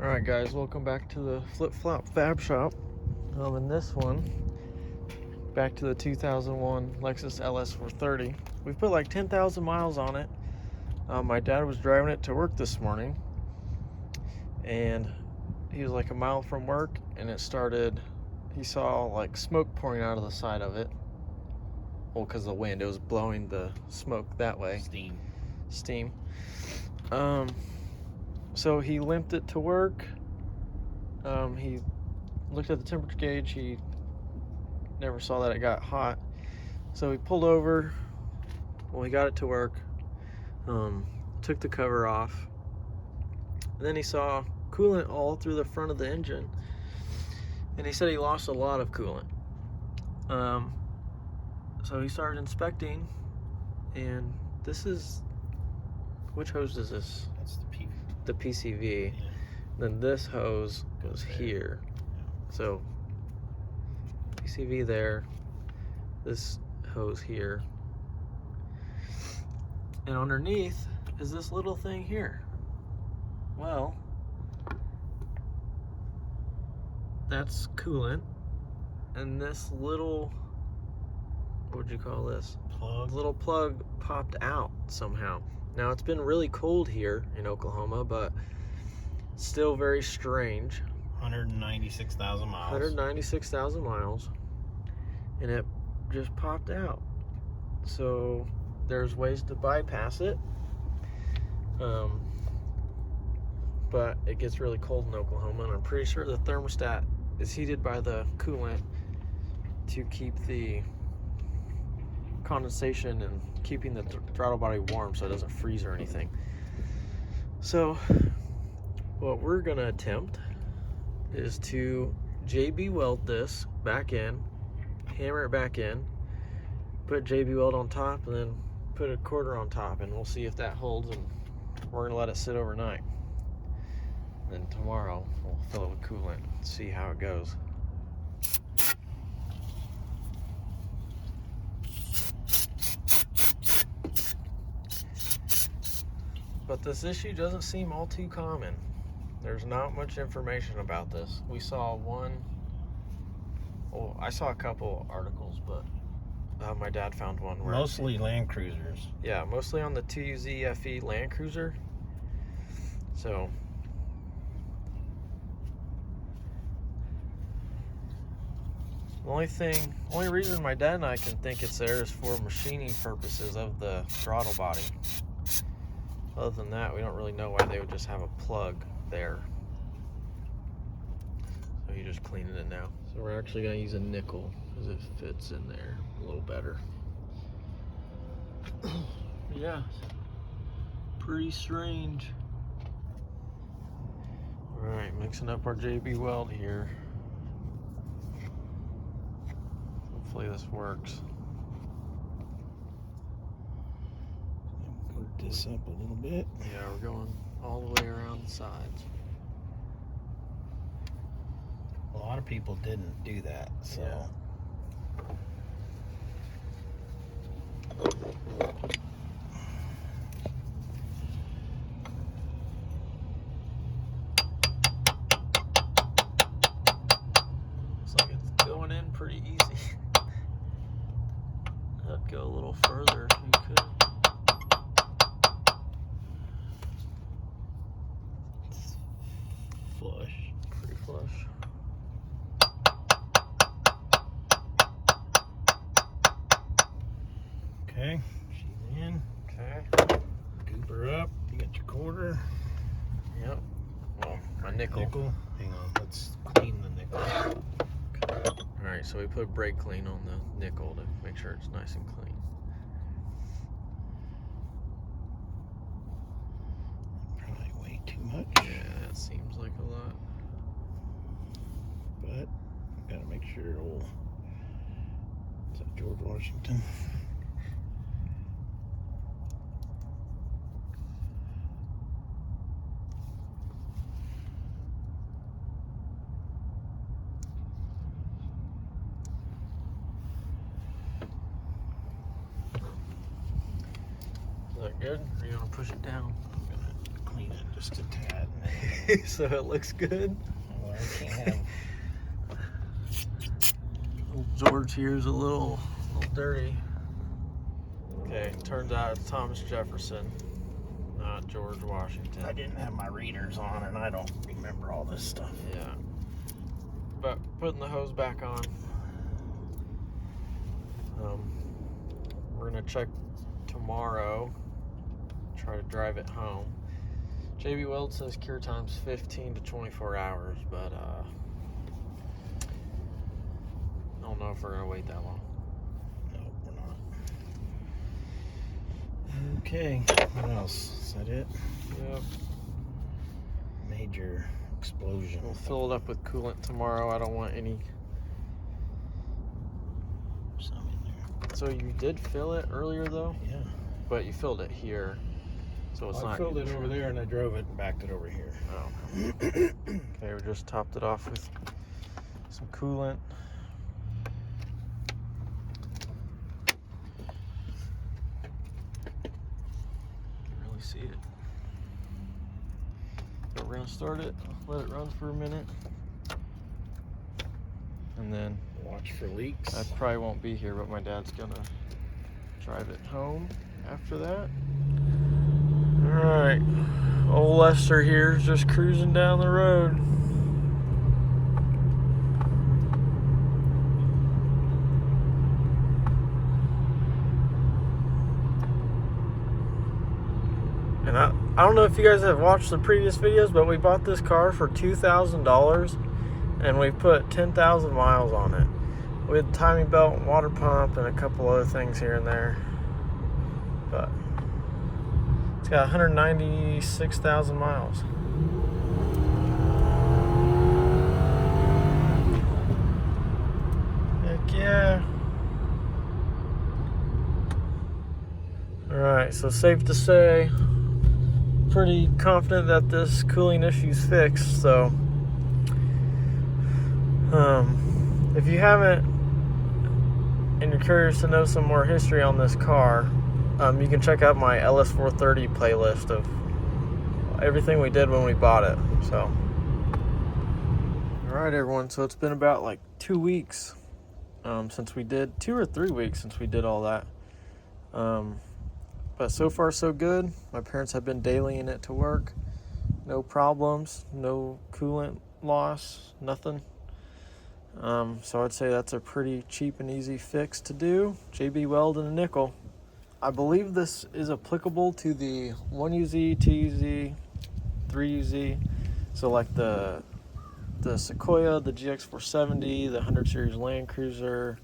Alright guys, welcome back to the Flip-Flop Fab Shop. In this one, back to the 2001 Lexus LS430. We've put like 10,000 miles on it. My dad was driving it to work this morning, and he was like a mile from work, and it started, he saw like smoke pouring out of the side of it. Well, because of the wind, it was blowing the smoke that way. Steam. So he limped it to work. He looked at the temperature gauge. He never saw that it got hot. So he pulled over. Well, he got it to work. Took the cover off. And then he saw coolant all through the front of the engine. And he said he lost a lot of coolant. So he started inspecting. And this is... Which hose is this? That's the PCV. Yeah. Then this hose goes here. So PCV there, this hose here, and underneath is this little thing here. Well, that's coolant, and this little, what would you call this? Plug. Little plug popped out somehow. Now, it's been really cold here in Oklahoma, but still very strange. 196,000 miles. 196,000 miles. And it just popped out. So there's ways to bypass it. But it gets really cold in Oklahoma, and I'm pretty sure the thermostat is heated by the coolant to keep the condensation and keeping the throttle body warm so it doesn't freeze or anything. So what we're gonna attempt is to JB weld this back in, hammer it back in, put JB weld on top, and then put a quarter on top, and we'll see if that holds, and we're gonna let it sit overnight. Then tomorrow we'll fill it with coolant and see how it goes. But this issue doesn't seem all too common. There's not much information about this. We saw one, well, I saw a couple articles, but my dad found one where... Mostly Land Cruisers. Yeah, mostly on the 2UZ FE Land Cruiser. So... the only reason my dad and I can think it's there is for machining purposes of the throttle body. Other than that, we don't really know why they would just have a plug there. So you're just cleaning it now. So we're actually going to use a nickel because it fits in there a little better. Yeah, pretty strange. All right, mixing up our JB weld here. Hopefully this works. Work this up a little bit. Yeah, we're going all the way around the sides. A lot of people didn't do that, so. Yeah. Looks like it's going in pretty easy. I'd go a little further if you could. Flush. Pretty flush. Okay, she's in. Okay. Goop her up. You got your quarter. Yep. Well, my nickel. Hang on, let's clean the nickel. Alright, so we put brake clean on the nickel to make sure it's nice and clean. Probably way too much. Yeah, that seems like a lot. But gotta make sure it'll. Is that George Washington? Is that good? Or are you gonna push it down? I'm gonna clean it Just a tad. So it looks good. Well, I can't have. George here's a little dirty. Okay, turns out it's Thomas Jefferson, not George Washington. I didn't have my readers on, and I don't remember all this stuff. Yeah. But putting the hose back on. We're gonna check tomorrow. Try to drive it home. JB Weld says cure time's 15 to 24 hours, but I don't know if we're gonna wait that long. No, we're not. Okay, what else? Is that it? Yep. Major explosion. We'll fill it up with coolant tomorrow. I don't want any. Some in there. So you did fill it earlier though? Yeah. But you filled it here. So it's I not. filled it over there and I drove it and backed it over here. Oh. Okay, we just topped it off with some coolant. Can't really see it. But we're gonna start it, let it run for a minute. And then Watch for leaks. I probably won't be here, but my dad's gonna drive it home after that. Alright, old Lester here is just cruising down the road. And I don't know if you guys have watched the previous videos, but we bought this car for $2,000 and we put 10,000 miles on it. With timing belt, water pump, and a couple other things here and there. But it's got 196,000 miles. Heck yeah. Alright, so safe to say, pretty confident that this cooling issue's fixed. So if you haven't and you're curious to know some more history on this car, you can check out my LS430 playlist of everything we did when we bought it. So alright everyone, so it's been about like 2 weeks since we did, 2 or 3 weeks since we did all that. But so far so good. My parents have been dailying it to work. No problems, no coolant loss, nothing. So I'd say that's a pretty cheap and easy fix to do. JB Weld and a nickel. I believe this is applicable to the 1UZ, 2UZ, 3UZ. So like the Sequoia, the GX470, the 100 series Land Cruiser,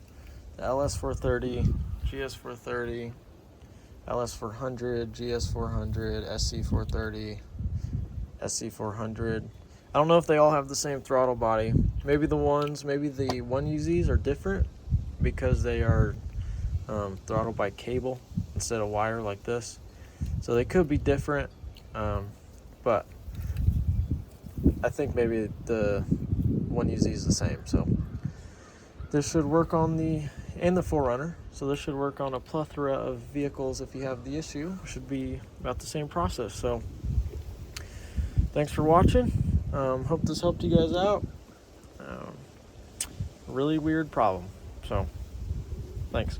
the LS430, GS430, LS400, GS400, SC430, SC400. I don't know if they all have the same throttle body. Maybe the 1UZs are different because they are throttled by cable instead of wire like this. So they could be different, but I think maybe the 1UZ is the same. So this should work on the 4Runner. So this should work on a plethora of vehicles. If you have the issue, it should be about the same process. So thanks for watching. Hope this helped you guys out. Really weird problem. So thanks.